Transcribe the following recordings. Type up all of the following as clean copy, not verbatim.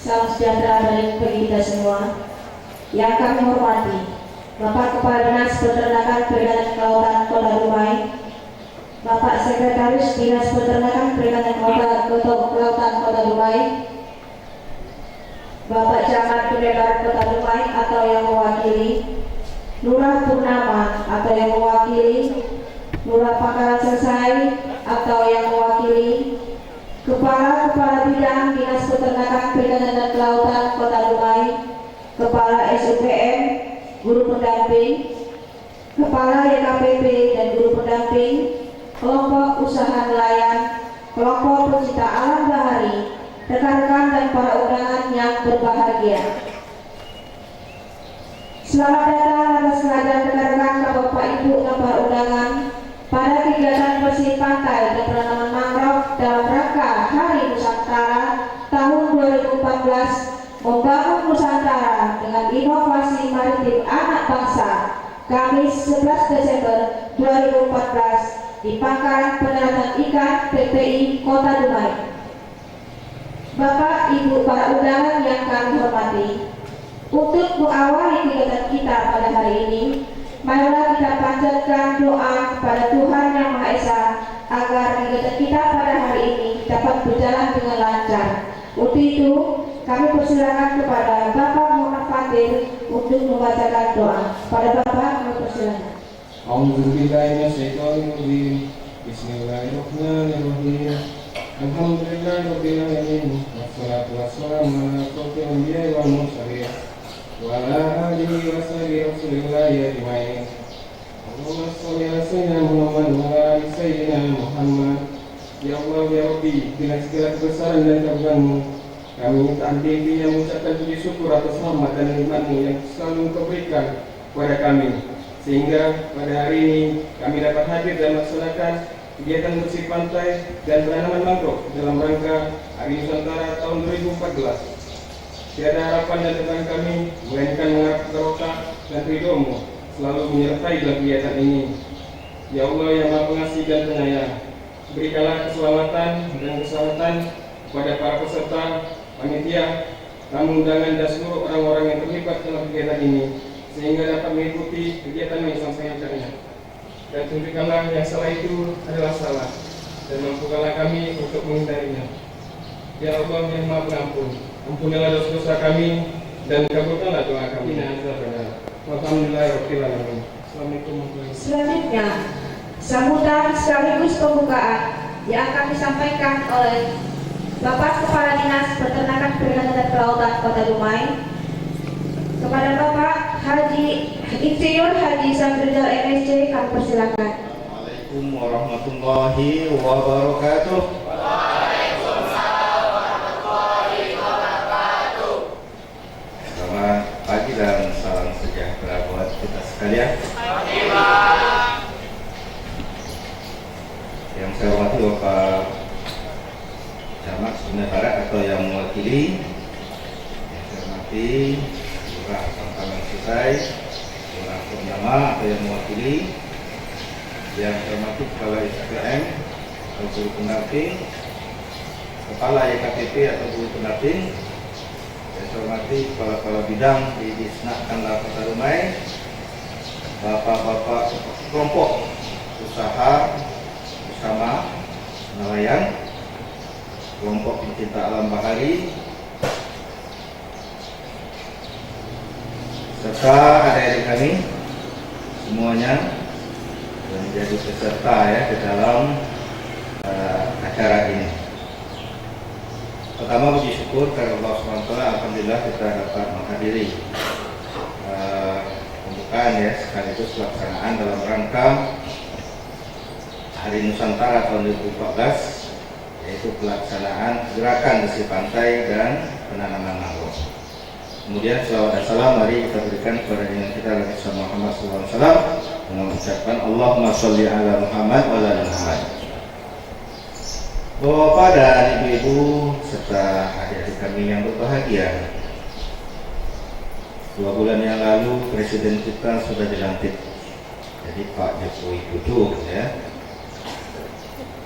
Salam sejahtera bagi kita semua. Yang kami hormati Bapak Kepala Dinas Peternakan Perikanan Kelautan Kota Dumai, Bapak Sekretaris Dinas Peternakan Perikanan Kelautan Kota Dumai, Bapak Camat Pendekar Kota Dumai atau yang mewakili, Lurah Purnama atau yang mewakili, Lurah Pangkalan Selesai atau yang mewakili, Kepala Bidang Dinas Peternakan Perikanan dan Kelautan Kota Dumai, Kepala SUPM, Guru Pendamping, Kepala YKPP dan Guru Pendamping, Kelompok Usaha Nelayan, Kelompok Pecinta Alam Bahari, rekan-rekan dan para undangan yang berbahagia. Selamat datang atas kehadiran rekan-rekan Bapak Ibu dan para undangan pada kegiatan bersih pantai dan penanaman mangrove dalam rangka Hari Nusantara tahun 2014, membangun Nusantara dengan inovasi maritim anak bangsa, Kamis 11 Desember 2014 di Pangkalan Pendaratan Ikan PPI Kota Dumai. Bapak, Ibu, para undangan yang kami hormati, untuk mengawali kegiatan kita pada hari ini, marilah kita panjatkan doa kepada Tuhan Yang Maha Esa agar kegiatan kita pada hari ini dapat berjalan dengan lancar. Untuk itu, kami persilakan kepada Bapak Muhammad Fatir untuk membacakan doa. Pada Bapak, kami persilakan. A'udzubillahiminasyaitonirrajim. Bismillahirrahmanirrahim. Alhamdulillahirabbil alamin. Wassalatu wassalamu ala asyrofil anbiya'i wal mursalin wa ala alihi wa sahbihi rasulillahi ajma'in. Allahumma shalli ala sayyidina Muhammad wa ala ali sayyidina Muhammad. Ya Allah ya Rabbi, dengan segala kebesaran dan keagungan-Mu, kami minta diri yang mengucapkan puji syukur atas rahmat dan nikmat-Mu yang selalu Engkau berikan kepada kami, sehingga pada hari ini kami dapat hadir dan melaksanakan kegiatan bersih pantai dan penanaman mangrove dalam rangka Hari Nusantara tahun 2014. Tiada harapan dan doa kami melainkan mengharap barokah dan ridho-Mu selalu menyertai dalam kegiatan ini. Ya Allah yang Maha Pengasih dan Penyayang, berikanlah keselamatan dan keselamatan kepada para peserta, panitia, tamu undangan dan seluruh orang-orang yang terlibat dalam kegiatan ini, sehingga dapat mengikuti kegiatan yang sampai akhirnya. Dan tunjukkanlah yang salah itu adalah salah, dan mampukanlah kami untuk menghindarinya. Ya Allah yang Maha Pengampun, ampunilah dosa-dosa kami dan kabulkanlah doa kami. Alhamdulillahirabbil alamin. Assalamualaikum warahmatullahi wabarakatuh. Selanjutnya, sambutan sekaligus pembukaan yang akan disampaikan oleh Bapak Kepala Dinas Peternakan Perikanan dan Kelautan Kota Dumai. Kepada Bapak Insinyur Haji Samsudin MSc, kami persilakan. Assalamualaikum warahmatullahi wabarakatuh. Waalaikumsalam warahmatullahi wabarakatuh. Selamat pagi dan salam sejahtera buat kita sekalian. Yang saya hormati Bapak Camat Sunda Barat atau yang mewakili, yang saya hormati Lurah Pangkalan Selesai, Lurah Purnama atau yang mewakili, yang saya hormati Kepala SPM atau Guru Pendamping, Kepala YKPP atau Guru Pendamping, yang saya hormati Kepala Bidang di Disnakan Kota Dumai, Bapak-bapak kelompok usaha bersama nelayan, kelompok pencinta alam bahari, serta adik-adik kami semuanya yang menjadi peserta ya di dalam acara ini. Pertama, puji syukur kepada Allah SWT, alhamdulillah kita dapat menghadiri pembukaan ya sekaligus pelaksanaan dalam rangka Hari Nusantara tahun 2014, yaitu pelaksanaan gerakan bersih pantai dan penanaman mangrove. Kemudian selawat dan salam mari kita berikan kepada junjungan kita Nabi Muhammad SAW dengan mengucapkan Allahumma sholli ala Muhammad wa ala Muhammad. Bapak dan ibu-ibu serta adik-adik kami yang berbahagia, 2 bulan yang lalu Presiden kita sudah dilantik, jadi Pak Jokowi Widodo ya.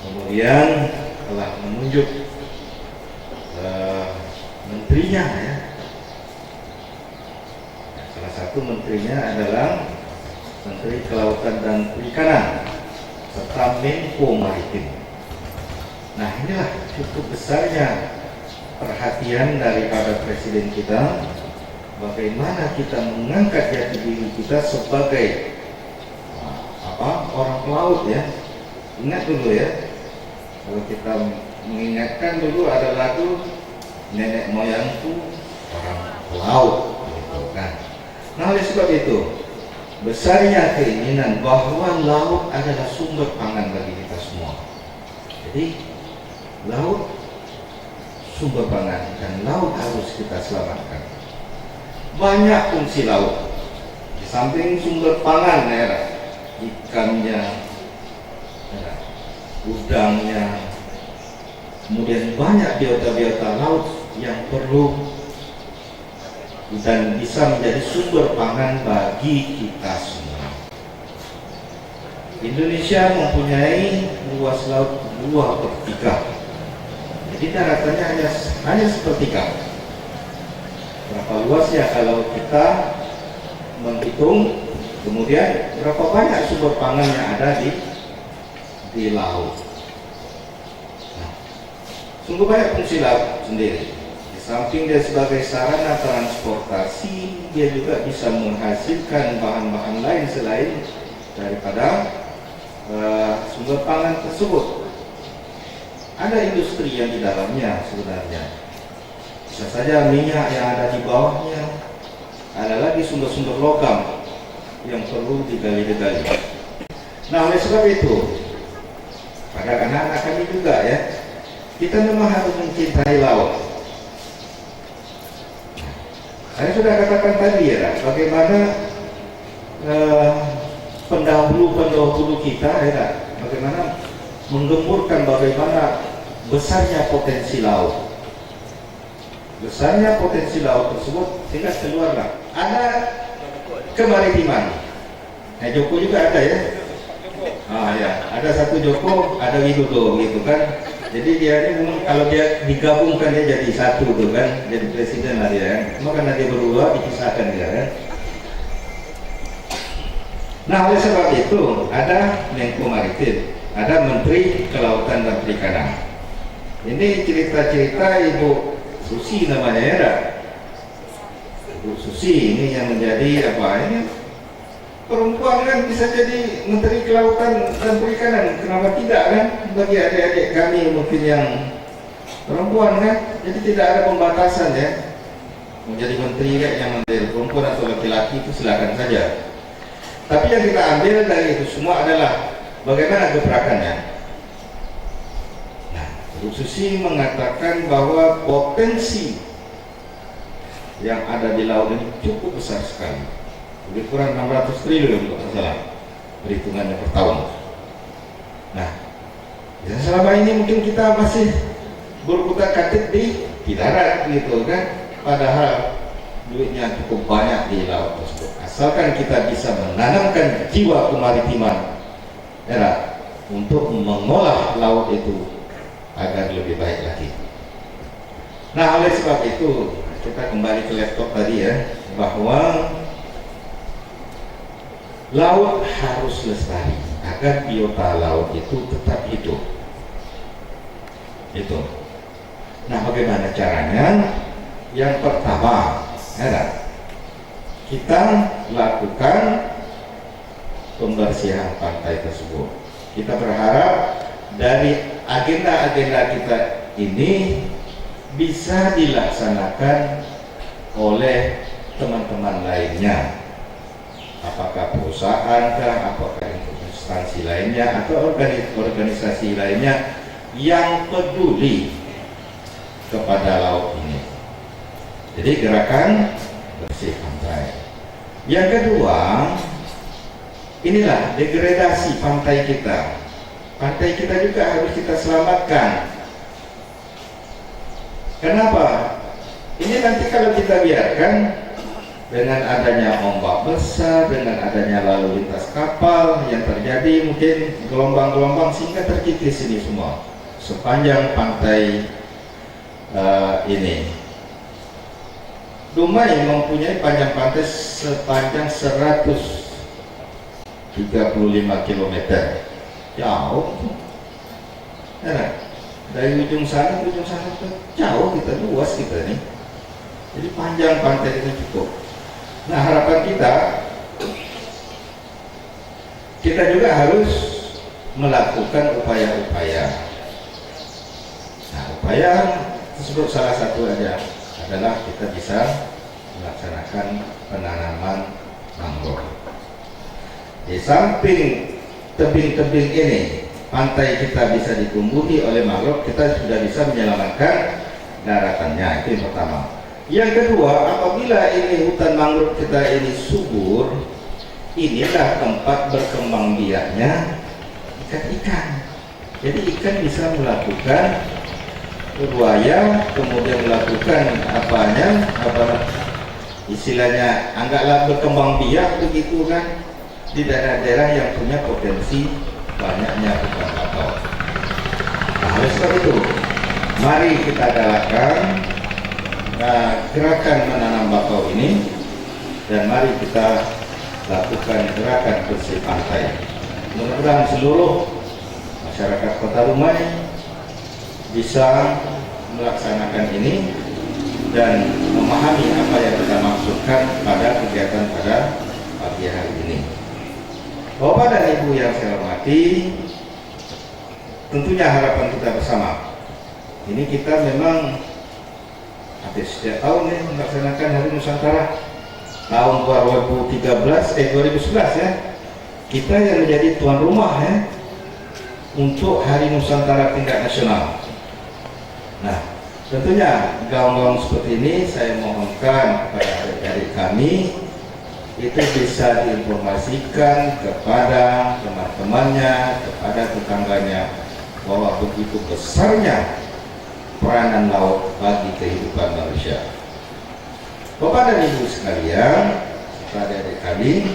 Kemudian telah menunjuk menterinya ya. Salah satu menterinya adalah Menteri Kelautan dan Perikanan serta Menko Maritim. Nah, inilah cukup besarnya perhatian daripada Presiden kita, bagaimana kita mengangkat jati diri kita sebagai orang pelaut ya. Ingat dulu ya, kalau kita mengingatkan dulu ada lagu nenek moyangku orang pelaut gitu kan. Nah, oleh sebab itu besarnya keinginan bahwa laut adalah sumber pangan bagi kita semua. Jadi laut sumber pangan dan laut harus kita selamatkan. Banyak fungsi laut. Di samping sumber pangan ya, ikannya, ya, udangnya, kemudian banyak biota-biota laut yang perlu dan bisa menjadi sumber pangan bagi kita semua. Indonesia mempunyai luas laut 2/3. Jadi daratannya hanya sepertiga. Berapa luasnya kalau kita menghitung, kemudian berapa banyak sumber pangan yang ada di laut. Nah, sungguh banyak fungsi laut sendiri. Samping dia sebagai sarana transportasi, dia juga bisa menghasilkan bahan-bahan lain selain daripada sumber pangan tersebut. Ada industri yang di dalamnya sebenarnya. Bisa saja minyak yang ada di bawahnya. Ada lagi sumber-sumber logam yang perlu digali-gali. Nah, oleh sebab itu, pada anak-anak kami juga ya, kita memang harus mencintai laut. Saya sudah katakan tadi ya, bagaimana pendahulu kita ya, bagaimana menggemburkan bagaimana besarnya potensi laut. Besarnya potensi laut tersebut sehingga keluarlah ada kemaritiman. Nah, Joko juga ada ya. Ya, ada satu Joko, ada Widodo gitu kan. Jadi dia ini memang kalau dia digabungkan dia jadi satu tuh kan, jadi presiden lah dia kan. Cuma karena dia berdua dipisahkan dia kan. Nah, oleh sebab itu ada Menko Maritim, ada Menteri Kelautan dan Perikanan. Ini cerita-cerita Ibu Susi namanya ya. Ibu Susi ini yang menjadi apa ini? Perempuan kan bisa jadi Menteri Kelautan dan Perikanan, kenapa tidak kan? Bagi adik-adik kami mungkin yang perempuan kan, jadi tidak ada pembatasan ya. Menjadi menteri kan, yang menteri perempuan atau laki-laki itu silakan saja. Tapi yang kita ambil dari itu semua adalah bagaimana gebrakannya. Nah, Bu Susi mengatakan bahwa potensi yang ada di laut ini cukup besar sekali. Lebih kurang 600 triliun kalau salah perhitungannya per tahun. Nah, ya selama ini mungkin kita masih berkutat-katit di darat gitu kan, padahal duitnya cukup banyak di laut tersebut. Asalkan kita bisa menanamkan jiwa kemaritiman ya, untuk mengolah laut itu agar lebih baik lagi. Nah, oleh sebab itu kita kembali ke laptop tadi ya, bahwa laut harus lestari agar biota laut itu tetap hidup. Itu. Nah, bagaimana caranya? Yang pertama, ya, kita lakukan pembersihan pantai tersebut. Kita berharap dari agenda-agenda kita ini bisa dilaksanakan oleh teman-teman lainnya. Apakah perusahaan kah, apakah instansi lainnya atau organisasi lainnya yang peduli kepada laut ini. Jadi gerakan bersih pantai. Yang kedua, inilah degradasi pantai kita. Pantai kita juga harus kita selamatkan. Kenapa? Ini nanti kalau kita biarkan dengan adanya ombak besar, dengan adanya lalu lintas kapal yang terjadi, mungkin gelombang-gelombang sehingga terkikis ini semua sepanjang pantai ini. Dumai mempunyai panjang pantai sepanjang 135 km. Jauh. Nah, dari ujung sana ke ujung sana tuh jauh, kita luas kita nih. Jadi panjang pantai itu cukup. Nah, harapan kita juga harus melakukan upaya-upaya. Nah, upaya tersebut salah satu adalah kita bisa melaksanakan penanaman mangrove. Di samping tebing-tebing ini, pantai kita bisa ditumbuhi oleh mangrove, kita sudah bisa menyelamatkan daratannya. Itu yang pertama. Yang kedua, apabila ini hutan mangrove kita ini subur, inilah tempat berkembang biaknya ikan-ikan. Jadi ikan bisa melakukan berbuaya, kemudian melakukan istilahnya anggaplah berkembang biak begitu kan, di daerah-daerah yang punya potensi banyaknya hutan bakau. Nah, oleh sebab itu, mari kita galakkan gerakan menanam bakau ini, dan mari kita lakukan gerakan bersih pantai. Mudah-mudahan seluruh masyarakat Kota Dumai bisa melaksanakan ini dan memahami apa yang kita maksudkan pada kegiatan pada pagi hari ini. Bapak dan Ibu yang saya hormati, tentunya harapan kita bersama, ini kita memang hampir setiap tahun melaksanakan Hari Nusantara. Tahun 2011 ya, kita yang menjadi tuan rumah ya untuk Hari Nusantara tingkat nasional. Nah, tentunya gaung-gaung seperti ini saya mohonkan kepada adik-adik kami itu bisa diinformasikan kepada teman-temannya, kepada tetangganya, bahwa begitu besarnya peranan laut bagi kehidupan manusia. Bapak dan Ibu sekalian, kepada adik kami,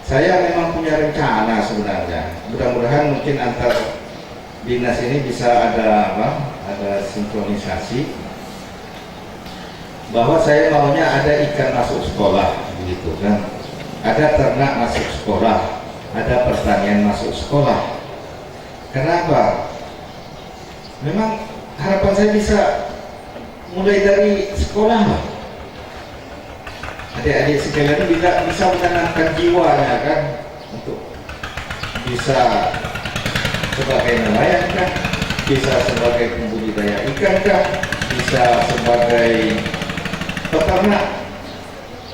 saya memang punya rencana sebenarnya. Mudah-mudahan mungkin antar dinas ini bisa ada sinkronisasi, bahwa saya maunya ada ikan masuk sekolah, begitu kan? Ada ternak masuk sekolah, ada pertanian masuk sekolah. Kenapa? Memang harapan saya bisa mulai dari sekolah lah. Adik-adik sekalian bisa menanamkan jiwanya kan, untuk bisa sebagai nelayan kan, bisa sebagai pembudidaya ikan kan, bisa sebagai peternak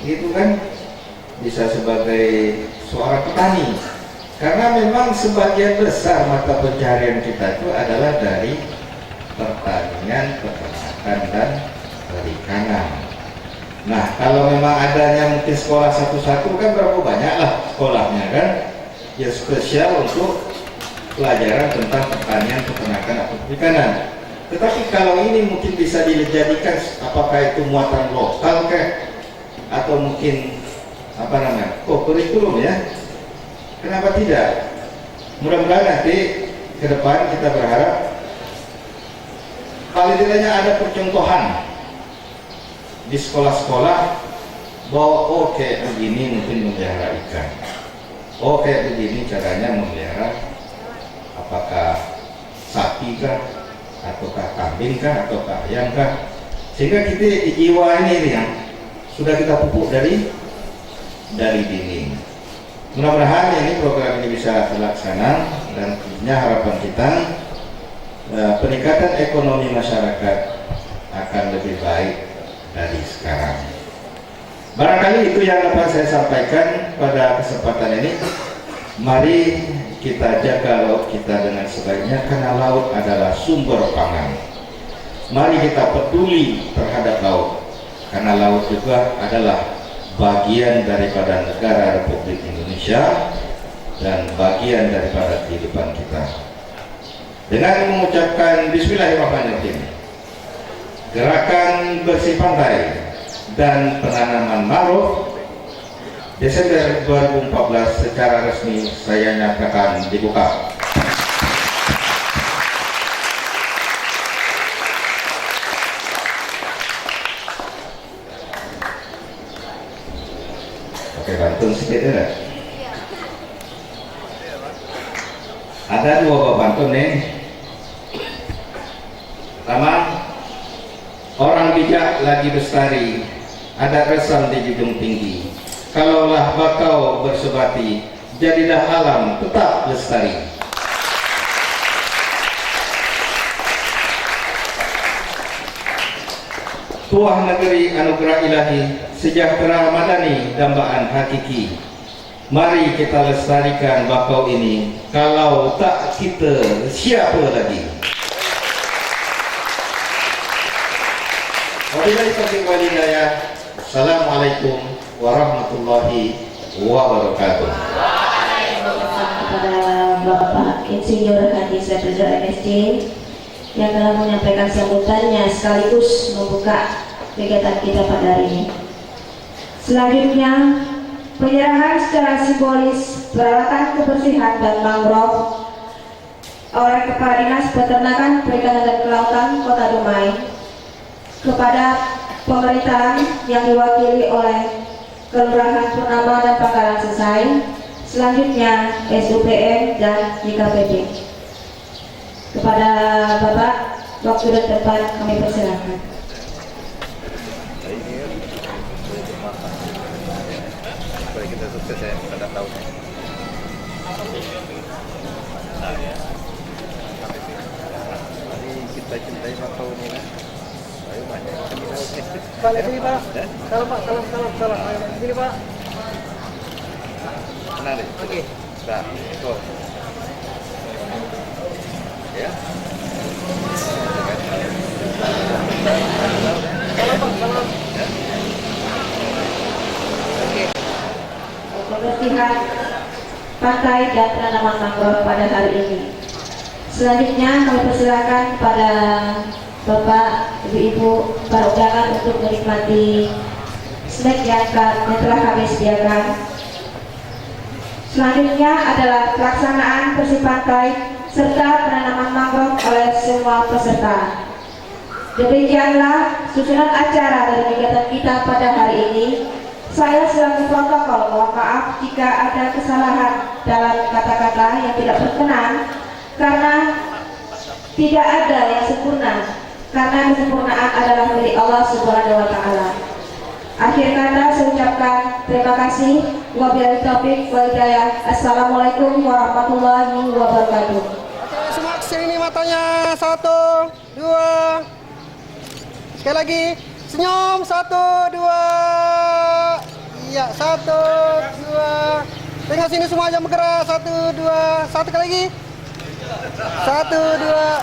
gitu kan, bisa sebagai seorang petani. Karena memang sebagian besar mata pencaharian kita itu adalah dari pertanian, peternakan, dan perikanan. Nah, kalau memang adanya mungkin sekolah satu-satu kan berapa banyak lah sekolahnya kan, ya spesial untuk pelajaran tentang pertanian, peternakan, atau perikanan. Tetapi kalau ini mungkin bisa dijadikan apakah itu muatan lokal kah, atau mungkin kurikulum ya, kenapa tidak? Mudah-mudahan nanti ke depan kita berharap paling tidaknya ada percontohan di sekolah-sekolah bahwa kayak begini mungkin memelihara ikan, kayak begini caranya memelihara apakah sapi kah, ataukah kambing kah, ataukah ayam kah, sehingga kita jiwa ini yang sudah kita pupuk dari dini. Mudah-mudahan ini program ini bisa terlaksana, dan tentunya harapan kita peningkatan ekonomi masyarakat akan lebih baik dari sekarang. Barangkali itu yang dapat saya sampaikan pada kesempatan ini. Mari kita jaga laut kita dengan sebaiknya, karena laut adalah sumber pangan. Mari kita peduli terhadap laut, karena laut juga adalah bagian daripada negara Republik Indonesia dan bagian daripada kehidupan kita. Dengan mengucapkan Bismillahirrahmanirrahim, gerakan bersih pantai dan penanaman mangrove Desember 2014 secara resmi saya nyatakan dibuka. Pantun sedikit ada? Ada dua buah pantun nih. Pertama, orang bijak lagi bestari, ada resan di junjung tinggi. Kalaulah bakau bersebati, jadilah alam tetap lestari. Tuah negeri anugerah ilahi, sejahtera madani dambaan hakiki. Mari kita lestarikan bakau ini, kalau tak kita siapa lagi? Wabillahi taufiq wal hidayah. Assalamualaikum warahmatullahi wabarakatuh. Kepada Bapak Insinyur Haji Syafriza MSc yang telah menyampaikan sambutannya sekaligus membuka kegiatan kita pada hari ini. Selanjutnya, penyerahan secara simbolis peralatan kebersihan dan mangrove oleh Kepala Dinas Peternakan, Perikanan dan Kelautan Kota Dumai kepada pemerintahan yang diwakili oleh Kelurahan Purnama dan Pangkalan Sesai, selanjutnya SUPM dan YKPD. Kepada Bapak, waktu dan tempat kami persilakan. Supaya kita sukses ya pada tahun ini. Mari kita cintai bakau ini lah. Ayo banyak. Balik sini Pak. Salam Pak, salam. Ayo balik sini Pak. Tenang deh. Oke. Dah, go. Ya. Salam Pak, salam. Kebersihan pantai dan penanaman mangrove pada hari ini. Selanjutnya kami persilakan kepada Bapak, Ibu-Ibu, para undangan untuk menikmati snack yang telah kami sediakan. Selanjutnya adalah pelaksanaan bersih pantai serta penanaman mangrove oleh semua peserta. Demikianlah susunan acara dari kegiatan kita pada hari ini. Saya selaku protokol mohon maaf jika ada kesalahan dalam kata-kata yang tidak berkenan, karena tidak ada yang sempurna, karena kesempurnaan adalah milik Allah Subhanahu wa Ta'ala. Akhir kata saya ucapkan terima kasih. Wabillahi taufiq wal hidayah. Assalamualaikum warahmatullahi wabarakatuh. Oke, semua kesini matanya. 1, 2. Sekali lagi. Senyum. 1, 2. Iya, 1, 2. Tengok sini semua jam bergerak. 1, 2. Satu kali lagi. 1, 2.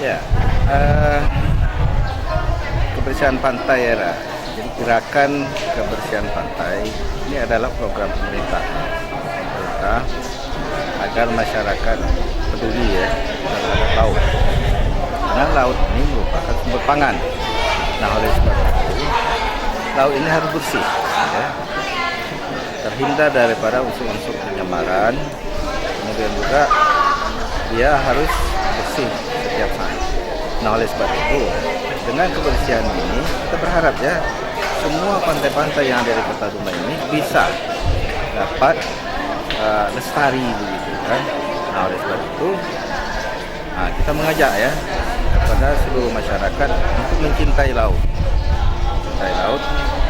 Ya, kebersihan pantai ya. Jadi gerakan kebersihan pantai ini adalah program pemerintah agar masyarakat peduli ya terhadap laut. Karena laut ini merupakan sumber pangan. Nah, oleh sebab itu laut ini harus bersih, ya. Terhindar daripada unsur-unsur pencemaran. Kemudian juga dia harus bersih setiap saat. Nah, oleh sebab itu dengan kebersihan ini kita berharap ya semua pantai-pantai yang ada di Kota Dumai ini bisa dapat lestari begitu kan. Nah, oleh sebab itu kita mengajak ya kepada seluruh masyarakat untuk mencintai laut. Mencintai laut.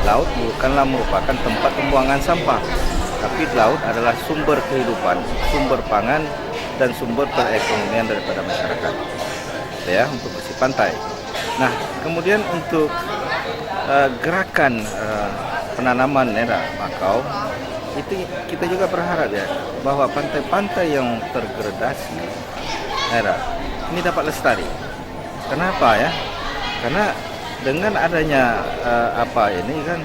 Laut bukanlah merupakan tempat pembuangan sampah, tapi laut adalah sumber kehidupan, sumber pangan dan sumber perekonomian daripada masyarakat, ya, untuk bersih pantai. Nah, kemudian untuk gerakan penanaman bakau itu kita juga berharap ya bahwa pantai-pantai yang tergradasi ini dapat lestari. Kenapa ya? Karena dengan adanya ini kan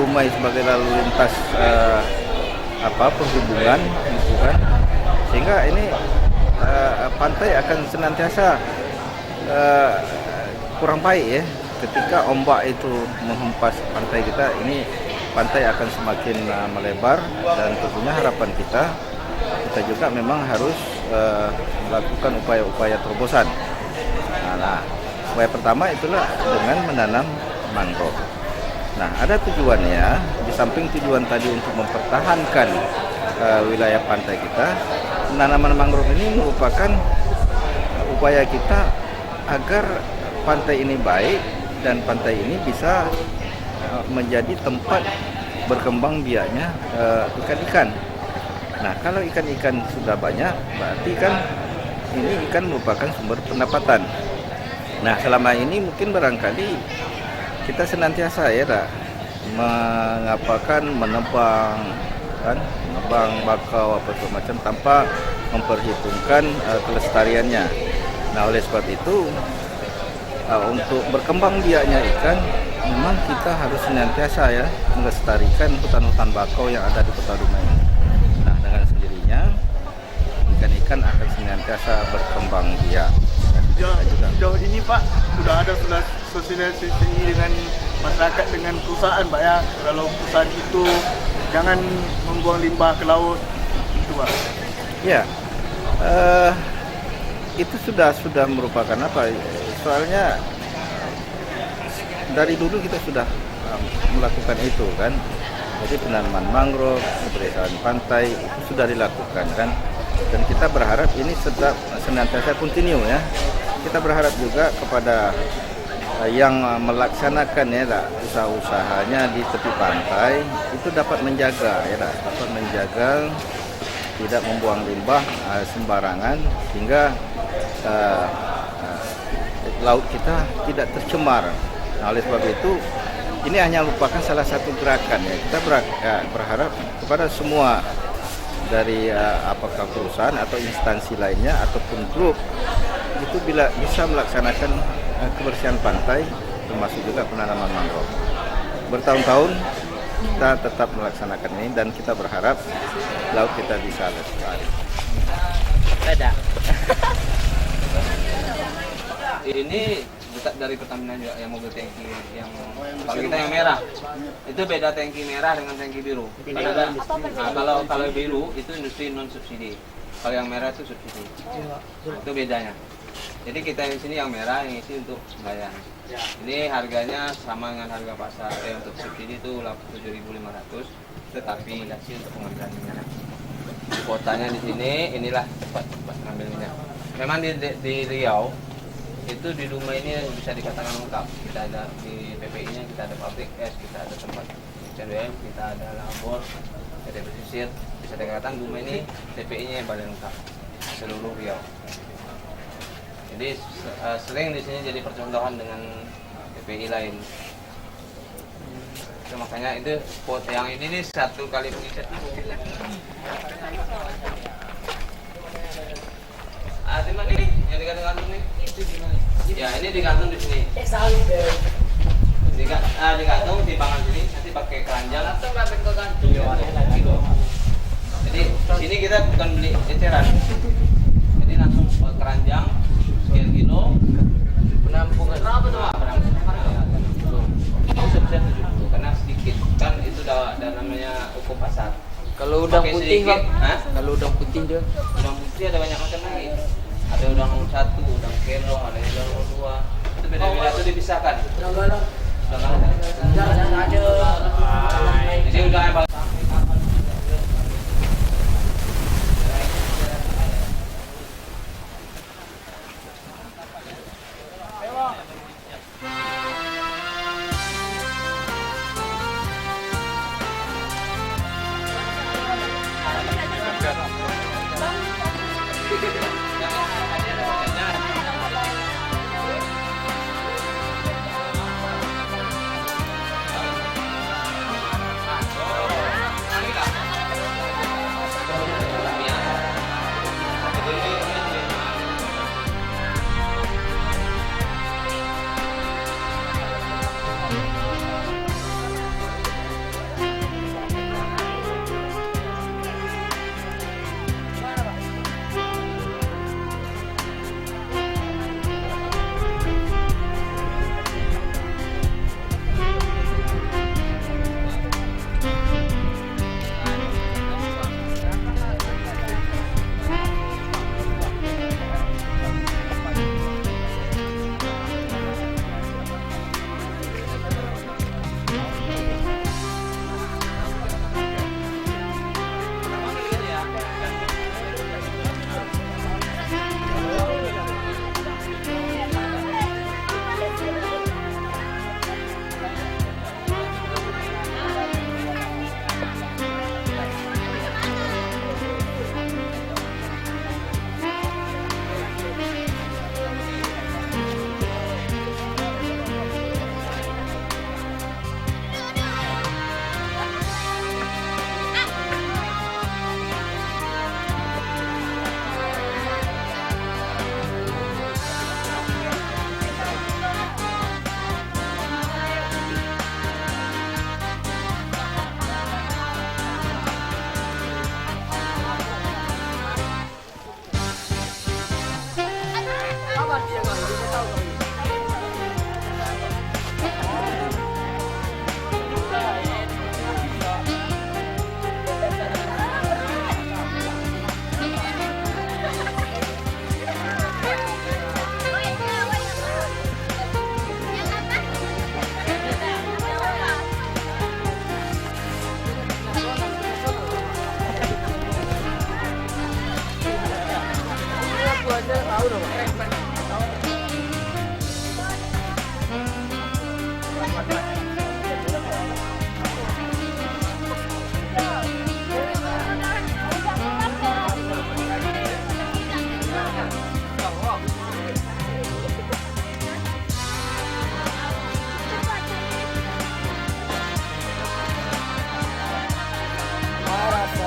Dumai sebagai lalu lintas perhubungan gitu kan, sehingga ini pantai akan senantiasa kurang baik ya. Ketika ombak itu menghempas pantai kita, ini pantai akan semakin melebar, dan tentunya harapan kita juga memang harus melakukan upaya-upaya terobosan. Nah, upaya pertama itulah dengan menanam mangrove. Nah, ada tujuannya, di samping tujuan tadi untuk mempertahankan wilayah pantai kita, penanaman mangrove ini merupakan upaya kita agar pantai ini baik dan pantai ini bisa menjadi tempat berkembang biaknya ikan-ikan. Nah, kalau ikan-ikan sudah banyak, berarti kan ini ikan merupakan sumber pendapatan. Nah, selama ini mungkin barangkali kita senantiasa menebang bakau apa macam tanpa memperhitungkan kelestariannya. Nah, oleh sebab itu untuk berkembang biaknya ikan, memang kita harus senantiasa melestarikan hutan-hutan bakau yang ada di Kota Dumai. Nah, dengan sendirinya ikan-ikan akan senantiasa berkembang biak. Sejauh ini Pak, sudah ada sosialisasi dengan masyarakat, dengan perusahaan Pak ya, kalau perusahaan itu jangan membuang limbah ke laut, itu Pak. Ya, itu sudah merupakan soalnya dari dulu kita sudah melakukan itu kan. Jadi penanaman mangrove, pemeliharaan pantai itu sudah dilakukan kan. Dan kita berharap ini senantiasa kontinu ya. Kita berharap juga kepada yang melaksanakan usaha-usahanya di tepi pantai itu dapat menjaga tidak membuang limbah sembarangan, sehingga laut kita tidak tercemar. Nah, oleh sebab itu ini hanya merupakan salah satu gerakan ya. Kita berharap kepada semua dari apakah perusahaan atau instansi lainnya ataupun grup itu bila bisa melaksanakan kebersihan pantai, termasuk juga penanaman mangrove. Bertahun-tahun kita tetap melaksanakan ini dan kita berharap laut kita bisa lestari. Beda. Ini dekat dari Pertamina juga yang mobil tangki yang kalau kita yang merah itu beda, tangki merah dengan tangki biru. Kalau biru itu industri non subsidi, kalau yang merah itu subsidi. Itu bedanya. Jadi kita yang sini yang merah, yang isi untuk bayar. Ini harganya sama dengan harga pasar. Untuk subsidi itu 7.500, tetapi untuk pengambilan minyak. Kuotanya di sini, inilah tempat ngambil minyak. Memang di Riau itu di rumah ini bisa dikatakan lengkap. Kita ada di PPI-nya, kita ada pabrik es, kita ada tempat CDM, kita ada labor, ada pesisir. Bisa dikatakan rumah ini PPI-nya yang paling lengkap seluruh Riau. Jadi sering di sini jadi percontohan dengan PPI lain. So, makanya itu spot yang ini nih 1 kali pengisian. Di mana ini? Yang digantung nih? Ya, ini digantung di sini. Digantung di bangan sini, nanti pakai keranjang. Jadi sini kita bukan beli eceran. Jadi langsung keranjang sekian kilo. Penampungan berapa tuh? Penampungan 70 karena sedikit kan itu udah namanya ukur pasar. Kalau udang Pakai putih sedikit, Pak, kalau udang putih dia udang putih ada banyak macam lagi. Ada udang 1, udang kelo, ada udang 2. Itu beda-beda itu dipisahkan. Udang galon. Jadi udang yang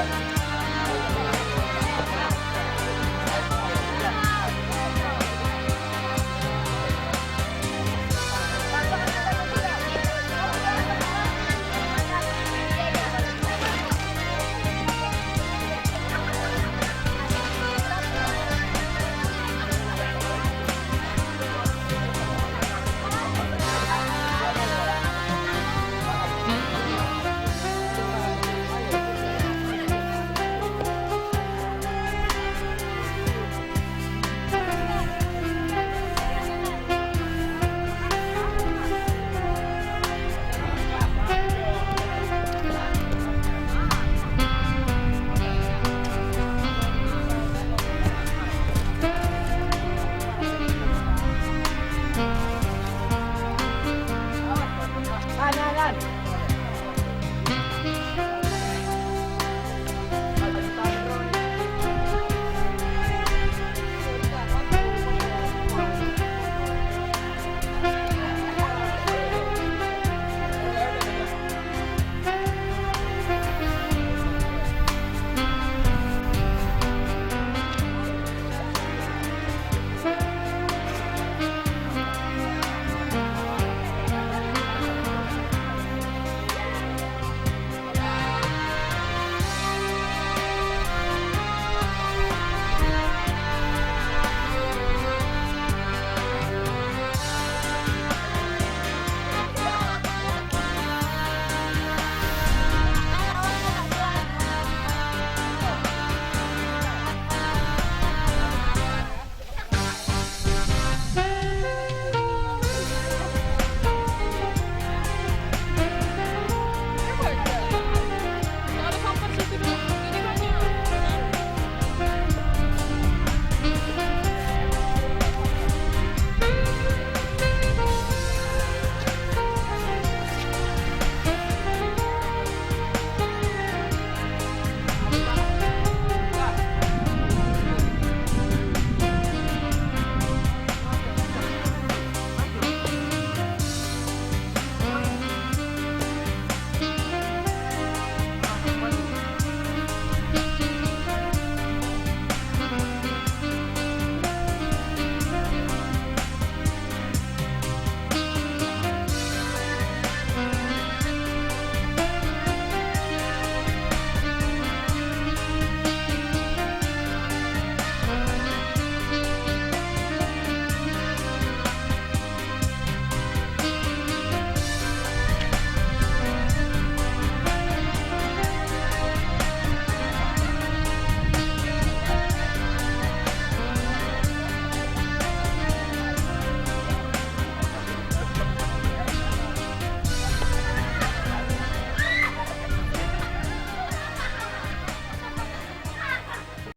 Pak.